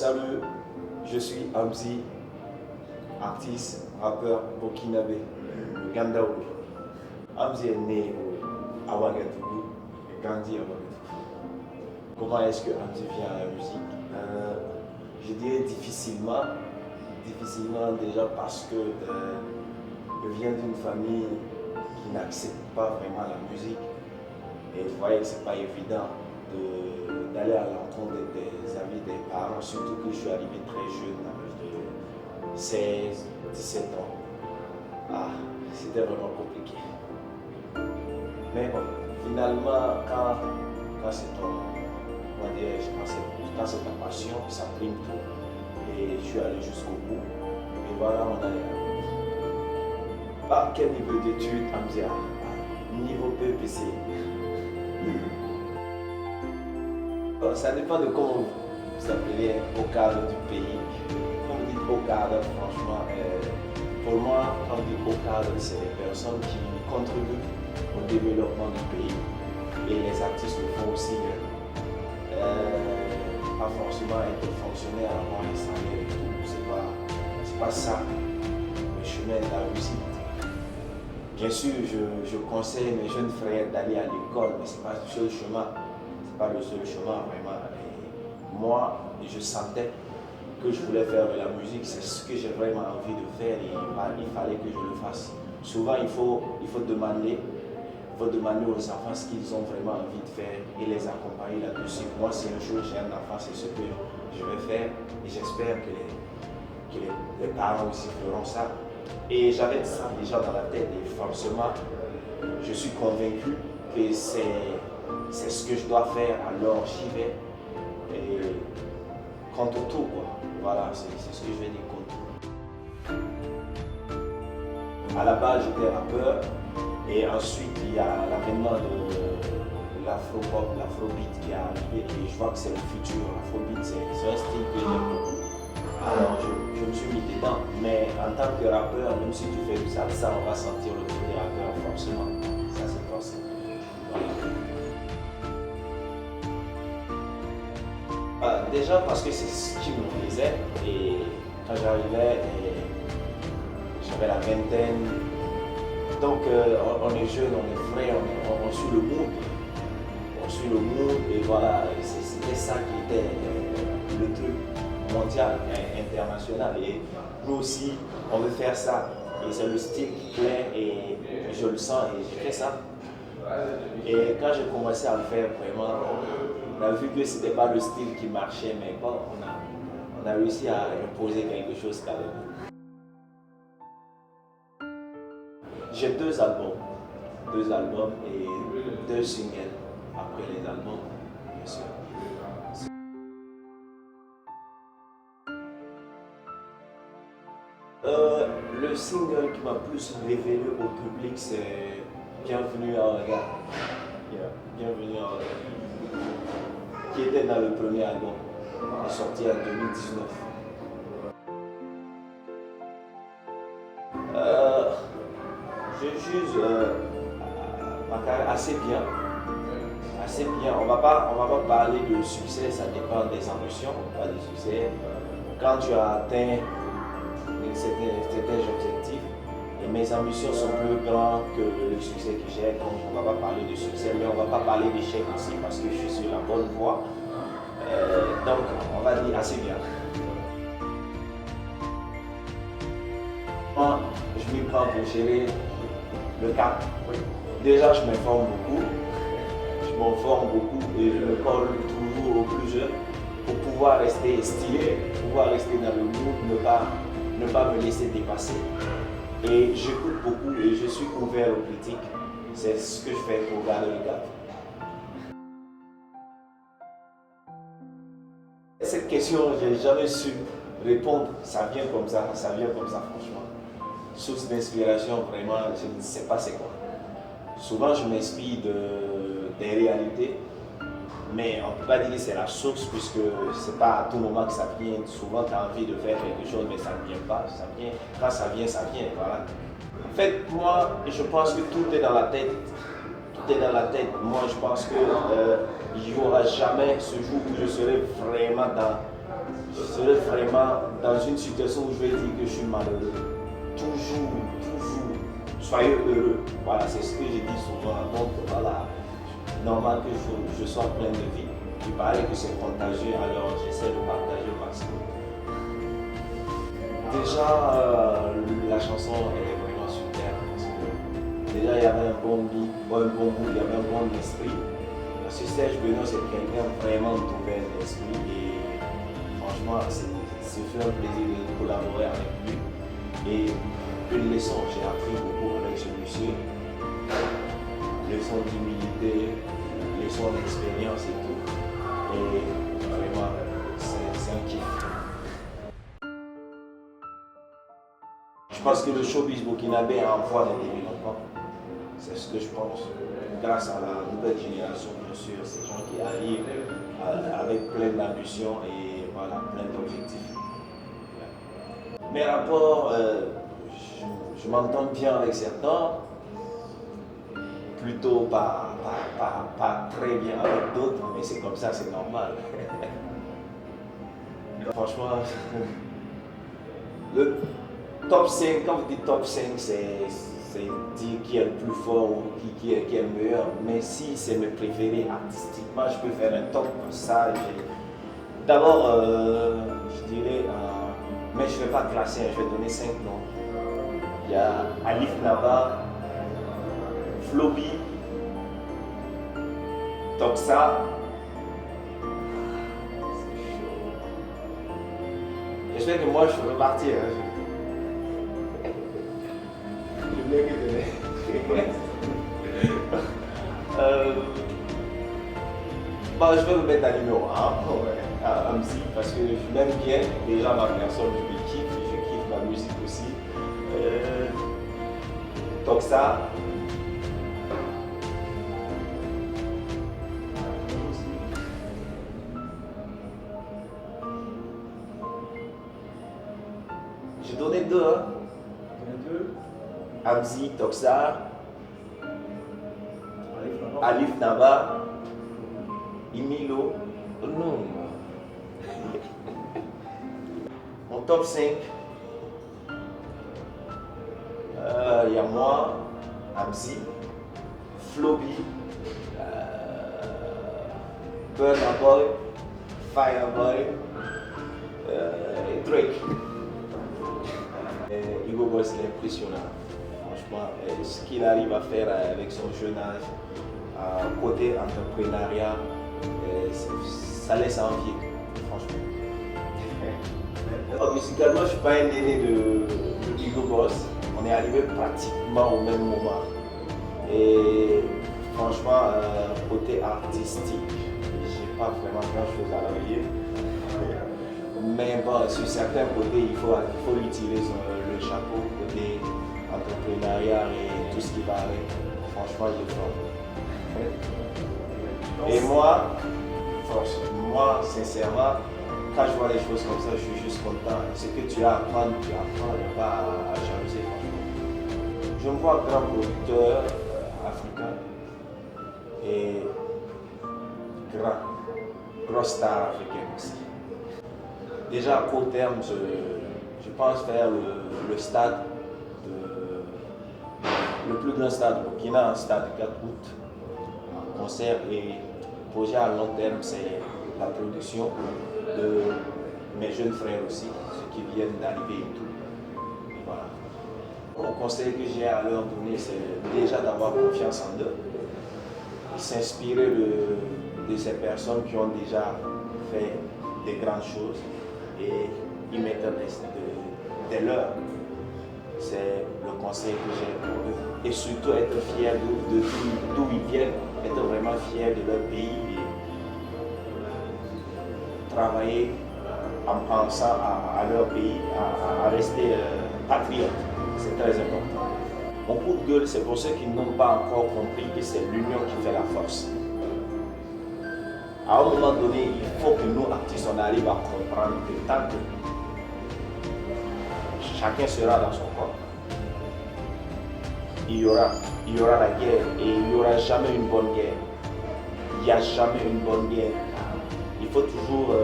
salut, je suis Hamzi, artiste, rappeur burkinabé, le Gandaoui. Hamzi est né à Ouagadougou et grandi à Ouagadougou. Comment est-ce que Hamzi vient à la musique? Je dirais difficilement déjà parce que je viens d'une famille qui n'accepte pas vraiment la musique. Et vous voyez que ce n'est pas évident d'aller à l'encontre des avis des parents, surtout que je suis arrivé très jeune, à l'âge de 16, 17 ans. Ah, c'était vraiment compliqué. Mais bon, finalement, quand c'est ta passion, ça prime tout. Et je suis allé jusqu'au bout. Et voilà, on a Ah, quel niveau d'études, Hamzia? Niveau PPC. Ça dépend de comment vous appelez au cadre du pays. Quand vous dites au cadre, franchement, pour moi, quand on dit au cadre, c'est les personnes qui contribuent au développement du pays. Et les artistes le font aussi. Pas forcément être fonctionnaire, avoir un salaire et tout. C'est pas ça le chemin de la réussite. Bien sûr, je conseille mes jeunes frères d'aller à l'école, mais ce n'est pas le seul chemin. C'est pas le seul chemin, vraiment. Et moi, je sentais que je voulais faire de la musique, c'est ce que j'ai vraiment envie de faire et il fallait que je le fasse. Souvent, il faut demander aux enfants ce qu'ils ont vraiment envie de faire et les accompagner là-dessus. Moi, si un jour j'ai un enfant, c'est ce que je vais faire et j'espère que les parents aussi feront ça. Et j'avais ça déjà dans la tête et forcément, je suis convaincu que c'est ce que je dois faire, alors j'y vais. Et contre tout, quoi. Voilà, c'est ce que je vais dire contre tout. À la base, j'étais rappeur et ensuite, il y a l'avènement de l'afro-pop, l'afrobeat qui est arrivé et je vois que c'est le futur. L'afrobeat, c'est un style que j'aime beaucoup. Alors, je me suis mis dedans, mais en tant que rappeur, même si tu fais du salsa, on va sentir le côté rappeur forcément. Ça, c'est forcément. Déjà parce que c'est ce qui me plaisait et quand j'arrivais, j'avais la vingtaine. Donc, on est jeune, on est frais, on suit le mood. On suit le mood et voilà, c'était ça qui était le truc mondial, international. Et nous aussi, on veut faire ça. Et c'est le style qui plaît et je le sens et j'ai fait ça. Et quand j'ai commencé à le faire, vraiment, on a vu que ce n'était pas le style qui marchait, mais bon, on a réussi à imposer quelque chose quand même. J'ai deux albums et deux singles après les albums, bien sûr. Le single qui m'a plus révélé au public, c'est Bienvenue à Ouaga. Bienvenue à Ouaga. Qui était dans le premier album. Il est sorti en 2019. Je juge ma carrière assez bien. Assez bien. On va pas parler de succès, ça dépend des ambitions, pas de succès. Quand tu as atteint certains objectifs, et mes ambitions sont plus grandes que le succès que j'ai, donc on ne va pas parler de succès, mais on ne va pas parler d'échec aussi parce que je suis sur la bonne voie. Donc on va dire assez bien. Moi, je m'y prends pour gérer le cap. Déjà, je m'informe beaucoup. Et je me colle toujours aux plus jeunes pour pouvoir rester stylé, pouvoir rester dans le mood, ne pas me laisser dépasser. Et j'écoute beaucoup et je suis ouvert aux critiques. C'est ce que je fais pour garder le cap. Cette question, je n'ai jamais su répondre. Ça vient comme ça franchement. Source d'inspiration, vraiment, je ne sais pas c'est quoi. Souvent, je m'inspire des réalités, mais on ne peut pas dire que c'est la source puisque ce n'est pas à tout moment que ça vient. Souvent, tu as envie de faire quelque chose, mais ça ne vient pas. Ça vient. Quand ça vient, voilà. En fait, moi, je pense que tout est dans la tête. Tout est dans la tête. Moi, je pense qu'il n'y aura jamais ce jour où je serai vraiment je serai vraiment dans une situation où je vais dire que je suis malheureux. Toujours, soyez heureux. Voilà, c'est ce que je dis souvent. Donc voilà, normal que je sois plein de vie. Il paraît que c'est contagieux, alors j'essaie de partager au maximum. Déjà, la chanson elle est vraiment super parce que déjà il y avait un bon beat, un bon goût, il y avait un bon esprit. Parce que Serge Benoît c'est quelqu'un vraiment ouvert d'esprit et franchement c'est fait un plaisir de collaborer avec lui. Et une leçon, j'ai appris beaucoup avec ce monsieur. Leçon d'humilité, leçon d'expérience et tout. Et vraiment, c'est un kiff. Je pense que le showbiz burkinabé a en voie de développement. C'est ce que je pense. Grâce à la nouvelle génération, bien sûr, ces gens qui arrivent avec plein d'ambition et voilà, plein d'objectifs. Mes rapports, je m'entends bien avec certains, plutôt pas très bien avec d'autres, mais c'est comme ça, c'est normal. Franchement, le top 5, quand vous dites top 5, c'est dire qui est le plus fort ou qui est le meilleur. Mais si c'est mes préférés artistiquement, je peux faire un top. Ça, d'abord, je dirais, mais je ne vais pas classer, je vais donner 5 noms. Il y a Alif Naba, Flobi, Toxa. J'espère que moi je peux partir. Je vais je vais vous mettre à numéro 1, à Amzi, parce que je l'aime bien. Déjà ma personne, je kiffe ma musique aussi. Toxa. J'ai donné 2. Amzi, Toxa, Alif Naba, Imilo. Oh non. Mon top 5, il y a moi, Amzi, Flobi, Burna Boy, Fireboy, et Drake. Hugo Boss est impressionnant. Franchement, ce qu'il arrive à faire avec son jeune âge, côté entrepreneuriat, ça laisse envier, franchement. Musicalement, je ne suis pas un aîné de Hugo Boss. On est arrivé pratiquement au même moment. Et franchement, côté artistique, je n'ai pas vraiment grand chose à leur dire. Mais bon, sur certains côtés, il faut lui tirer le chapeau côté entrepreneuriat et tout ce qui va avec. Franchement, il est fort. Et moi, sincèrement, quand je vois les choses comme ça, je suis juste content. Ce que tu as à apprendre, tu apprends, il n'y a pas à jalouser, franchement. Je me vois grand producteur africain et grand star africain aussi. Déjà à court terme, je pense faire le stade, le plus grand stade du Burkina, un stade de 4 août, un concert. Et le projet à long terme, c'est la production de mes jeunes frères aussi, ceux qui viennent d'arriver et tout. Et voilà. Le conseil que j'ai à leur donner, c'est déjà d'avoir confiance en eux, et s'inspirer de ces personnes qui ont déjà fait des grandes choses et y mettre des leurs. C'est le conseil que j'ai pour eux. Et surtout être fier d'où ils viennent, être vraiment fier de leur pays et travailler en pensant à leur pays, à rester patriote. C'est très important. Mon coup de gueule, c'est pour ceux qui n'ont pas encore compris que c'est l'union qui fait la force. À un moment donné, il faut que nous, artistes, on arrive à comprendre que tant que chacun sera dans son coin, il y aura la guerre et il n'y aura jamais une bonne guerre. Il n'y a jamais une bonne guerre. Il faut toujours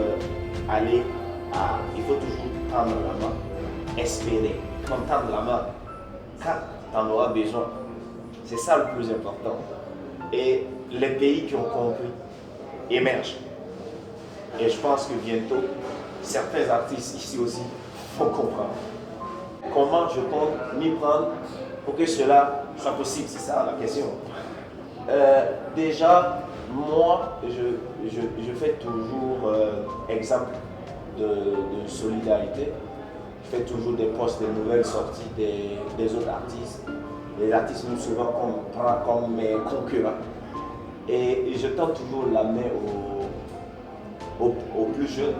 aller il faut toujours tendre la main, espérer, comme tendre la main, quand tu en auras besoin. C'est ça le plus important. Et les pays qui ont compris émergent. Et je pense que bientôt, certains artistes ici aussi vont comprendre. Comment je compte m'y prendre pour que cela soit possible, c'est ça la question. Déjà, moi, je fais toujours exemple de solidarité. Je fais toujours des posts, des nouvelles sorties des autres artistes. Les artistes nous souvent comme mes concurrents. Et je tends toujours la main aux plus jeunes.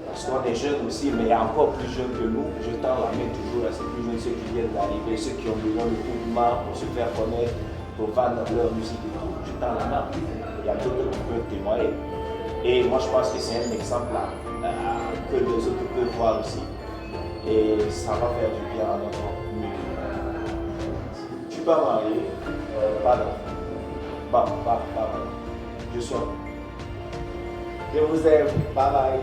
Parce qu'on est jeunes aussi, mais il y a encore plus jeunes que nous. Je tends la main toujours à ces plus jeunes, ceux qui viennent d'arriver, ceux qui ont besoin de coup de main pour se faire connaître, pour vendre leur musique et tout. Je tends la main. Il y a d'autres qui peuvent témoigner. Et moi, je pense que c'est un exemple que les autres peuvent voir aussi. Et ça va faire du bien à notre milieu. Je ne suis pas marié, pas d'enfant. Pas. Je suis. Je vous aime. Bye bye.